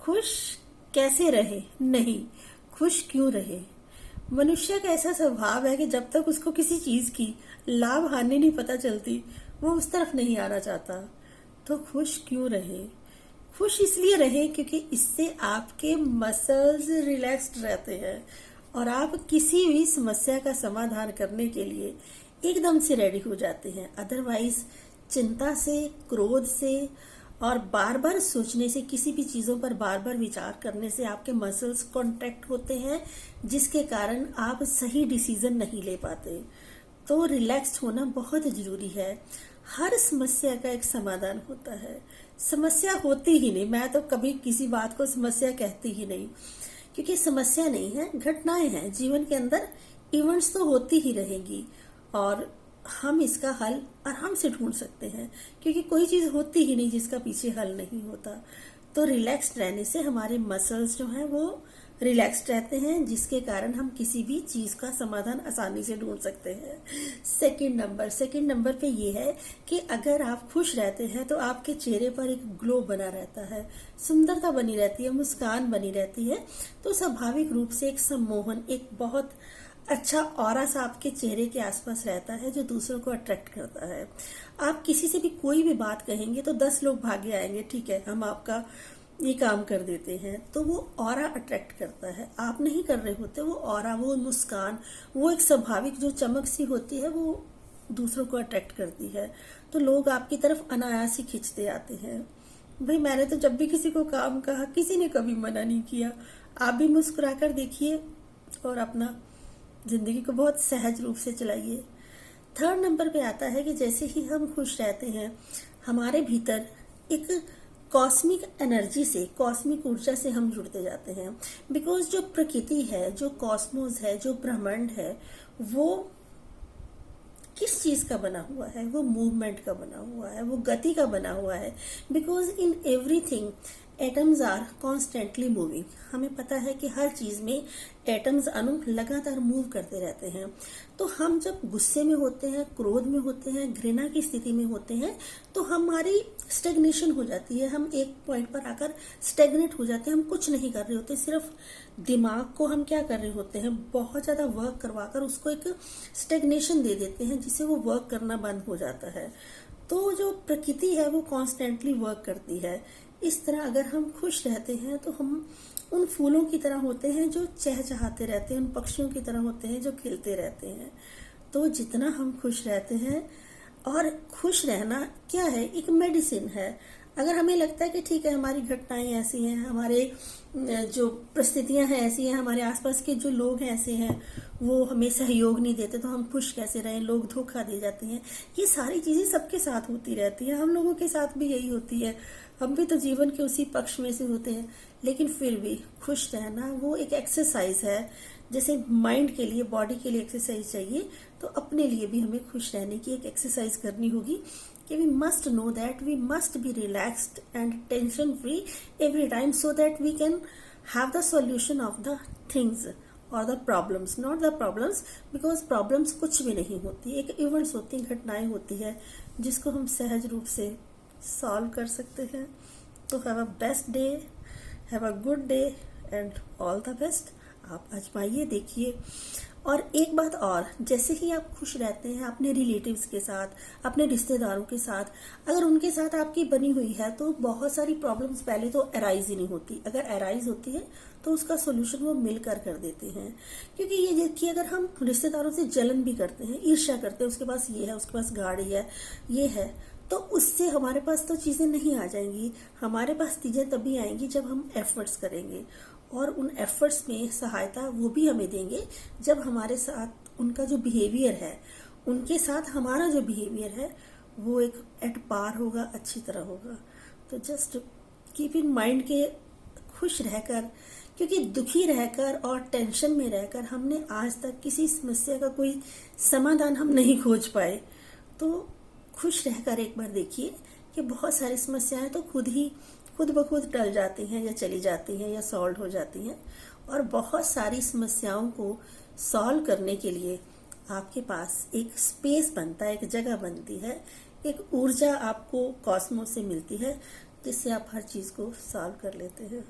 खुश कैसे रहे, नहीं खुश क्यों रहे। मनुष्य का ऐसा स्वभाव है कि जब तक उसको किसी चीज की लाभ हानि नहीं पता चलती वो उस तरफ नहीं आना चाहता। तो खुश क्यों रहे? खुश इसलिए रहे क्योंकि इससे आपके मसल्स रिलैक्स्ड रहते हैं और आप किसी भी समस्या का समाधान करने के लिए एकदम से रेडी हो जाते हैं। अदरवाइज चिंता से, क्रोध से और बार बार सोचने से, किसी भी चीजों पर बार बार विचार करने से आपके मसल्स कॉन्ट्रैक्ट होते हैं, जिसके कारण आप सही डिसीजन नहीं ले पाते। तो रिलैक्स्ड होना बहुत जरूरी है। हर समस्या का एक समाधान होता है। समस्या होती ही नहीं, मैं तो कभी किसी बात को समस्या कहती ही नहीं, क्योंकि समस्या नहीं है, घटनाएं हैं जीवन के अंदर। इवेंट्स तो होती ही रहेंगी और हम इसका हल आराम से ढूंढ सकते हैं, क्योंकि कोई चीज होती ही नहीं जिसका पीछे हल नहीं होता। तो रिलैक्स्ड रहने से हमारे मसल्स जो हैं वो रिलैक्स्ड रहते हैं, जिसके कारण हम किसी भी चीज का समाधान आसानी से ढूंढ सकते हैं। सेकंड नंबर पे ये है कि अगर आप खुश रहते हैं तो आपके चेहरे पर एक ग्लो बना रहता है, सुंदरता बनी रहती है, मुस्कान बनी रहती है। तो स्वाभाविक रूप से एक सम्मोहन, एक बहुत अच्छा ऑरा सा आपके चेहरे के आसपास रहता है जो दूसरों को अट्रैक्ट करता है। आप किसी से भी कोई भी बात कहेंगे तो 10 लोग भागे आएंगे, ठीक है हम आपका ये काम कर देते हैं। तो वो ऑरा अट्रैक्ट करता है, आप नहीं कर रहे होते, वो ऑरा, वो मुस्कान, वो एक स्वाभाविक जो चमक सी होती है वो दूसरों को अट्रैक्ट करती है। तो लोग आपकी तरफ अनायास ही खिंचते आते हैं। भाई मैंने तो जब भी किसी को काम कहा, किसी ने कभी मना नहीं किया। आप भी मुस्कुरा कर देखिए और अपना जिंदगी को बहुत सहज रूप से चलाइए। थर्ड नंबर पे आता है कि जैसे ही हम खुश रहते हैं, हमारे भीतर एक कॉस्मिक एनर्जी से, कॉस्मिक ऊर्जा से हम जुड़ते जाते हैं। बिकॉज जो प्रकृति है, जो कॉस्मोस है, जो ब्रह्मांड है, वो किस चीज का बना हुआ है? वो मूवमेंट का बना हुआ है, वो गति का बना हुआ है। Because in everything atoms are constantly moving. हमें पता है कि हर चीज में एटम्स, अणु लगातार मूव करते रहते हैं। तो हम जब गुस्से में होते हैं, क्रोध में होते हैं, घृणा की स्थिति में होते हैं, तो हमारी स्टेग्नेशन हो जाती है। हम एक पॉइंट पर आकर स्टेग्नेट हो जाते हैं, हम कुछ नहीं कर रहे होते। सिर्फ दिमाग को हम क्या कर रहे होते हैं, बहुत ज्यादा वर्क करवाकर उसको एक स्टेग्नेशन दे देते हैं, जिससे वो वर्क करना बंद हो जाता है। तो जो प्रकृति है वो कॉन्स्टेंटली वर्क करती है। इस तरह अगर हम खुश रहते हैं तो हम उन फूलों की तरह होते हैं जो चहचहाते रहते हैं, उन पक्षियों की तरह होते हैं जो खिलते रहते हैं। तो जितना हम खुश रहते हैं, और खुश रहना क्या है, एक मेडिसिन है। अगर हमें लगता है कि ठीक है हमारी घटनाएं ऐसी हैं, हमारे जो परिस्थितियां हैं ऐसी हैं, हमारे आसपास के जो लोग हैं ऐसे हैं, वो हमें सहयोग नहीं देते, तो हम खुश कैसे रहें, लोग धोखा दे जाते हैं, ये सारी चीजें सबके साथ होती रहती है। हम लोगों के साथ भी यही होती है, हम भी तो जीवन के उसी पक्ष में से होते हैं। लेकिन फिर भी खुश रहना वो एक एक्सरसाइज है। जैसे माइंड के लिए, बॉडी के लिए एक्सरसाइज चाहिए, तो अपने लिए भी हमें खुश रहने की एक एक्सरसाइज करनी होगी कि we must know that we must be relaxed and tension free every time, so that we can have the solution of the things or the problems, not the problems, because problems कुछ भी नहीं होती, एक events होती, घटनाएं होती है जिसको हम सहज रूप से सॉल्व कर सकते हैं। तो have a best day, have a good day and all the best. आप आजमाइए, देखिए। और एक बात और, जैसे ही आप खुश रहते हैं अपने रिलेटिव्स के साथ, अपने रिश्तेदारों के साथ, अगर उनके साथ आपकी बनी हुई है तो बहुत सारी प्रॉब्लम्स पहले तो अराइज ही नहीं होती। अगर अराइज होती है तो उसका सोल्यूशन वो मिलकर कर देते हैं। क्योंकि ये देखिए, अगर हम रिश्तेदारों से जलन भी करते हैं, ईर्ष्या करते हैं, उसके पास ये है, उसके पास गाड़ी है, ये है, तो उससे हमारे पास तो चीजें नहीं आ जाएंगी। हमारे पास चीजें तभी आएंगी जब हम एफर्ट्स करेंगे, और उन एफर्ट्स में सहायता वो भी हमें देंगे जब हमारे साथ उनका जो बिहेवियर है, उनके साथ हमारा जो बिहेवियर है वो एक एट पार होगा, अच्छी तरह होगा। तो जस्ट कीप इन माइंड के खुश रहकर, क्योंकि दुखी रहकर और टेंशन में रहकर हमने आज तक किसी समस्या का कोई समाधान हम नहीं खोज पाए। तो खुश रहकर एक बार देखिए कि बहुत सारी समस्याएं तो खुद ब खुद टल जाती हैं, या चली जाती हैं, या सॉल्व हो जाती हैं। और बहुत सारी समस्याओं को सॉल्व करने के लिए आपके पास एक स्पेस बनता है, एक जगह बनती है, एक ऊर्जा आपको कॉस्मोस से मिलती है, जिससे आप हर चीज को सॉल्व कर लेते हैं।